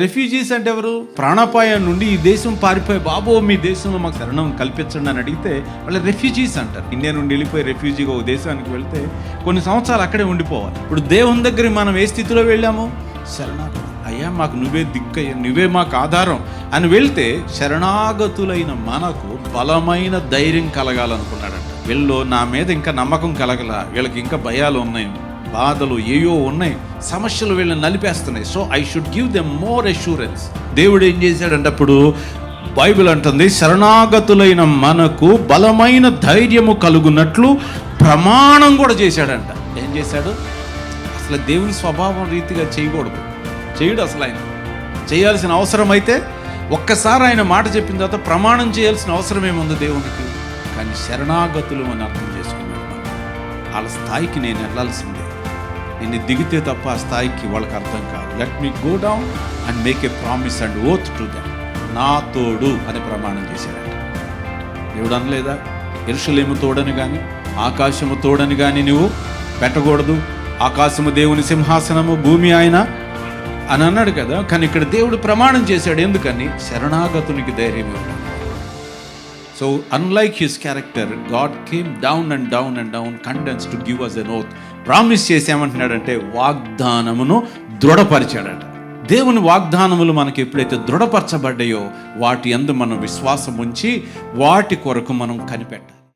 Refugees అంటే ఎవరు? ప్రాణాపాయం నుండి ఈ దేశం పారిపోయి, బాబో మీ దేశంలో మాకు శరణం కల్పించండి అని అడిగితే వాళ్ళు రెఫ్యూజీస్ అంటారు. ఇండియా నుండి వెళ్ళిపోయి రెఫ్యూజీగా ఒక దేశానికి వెళ్తే కొన్ని సంవత్సరాలు అక్కడే ఉండిపోవాలి. ఇప్పుడు దేవుని దగ్గర మనం ఏ స్థితిలో వెళ్ళాము? శరణాగతి. అయ్యా మాకు నువ్వే దిక్కయ్యా, నువ్వే మాకు ఆధారం అని వెళ్తే శరణాగతులైన మనకు బలమైన ధైర్యం కలగాలనుకున్నాడంట. వీళ్ళు నా మీద ఇంకా నమ్మకం కలగల, వీళ్ళకి ఇంకా భయాలు ఉన్నాయి, బాధలు ఏయో ఉన్నాయి, సమస్యలు వీళ్ళని నలిపేస్తున్నాయి. So I should give them more assurance. దేవుడు ఏం చేశాడంటే, అప్పుడు బైబిల్ అంటుంది శరణాగతులైన మనకు బలమైన ధైర్యము కలుగునట్లు ప్రమాణం కూడా చేశాడంట. ఏం చేశాడు? అసలు దేవుని స్వభావం రీతిగా చేయకూడదు, చేయడు అసలు. ఆయన చేయాల్సిన అవసరం అయితే ఒక్కసారి ఆయన మాట చెప్పిన తర్వాత ప్రమాణం చేయాల్సిన అవసరం ఏముంది దేవునికి? కానీ శరణాగతులు అని అర్థం చేసుకున్నాడు. వాళ్ళ స్థాయికి నేను వెళ్ళాల్సిందే, నేను దిగితే తప్ప ఆ స్థాయికి వాళ్ళకి అర్థం కాదు. Let me go down and make a promise and oath to them. నా తోడు అని ప్రమాణం చేశాడంట. దేవుడు అనలేదా యెరూషలేము తోడని కానీ ఆకాశము తోడని కానీ నువ్వు పెట్టకూడదు, ఆకాశము దేవుని సింహాసనము, భూమి ఆయన అని అన్నాడు కదా. కానీ ఇక్కడ దేవుడు ప్రమాణం చేశాడు. ఎందుకని? శరణాగతునికి ధైర్యం ఇవ్వడం. So unlike his character, God came down and down and down, condensed to give us an oath. Promise చేసామంటున్నాడంటే వాగ్దానమును దృఢపరిచాడట. దేవుని వాగ్దానములు మనకి ఎప్పుడైతే దృఢపరచబడ్డాయో వాటి యందు మనం విశ్వాసం ఉంచి వాటి కొరకు మనం కనిపెట్టాలి.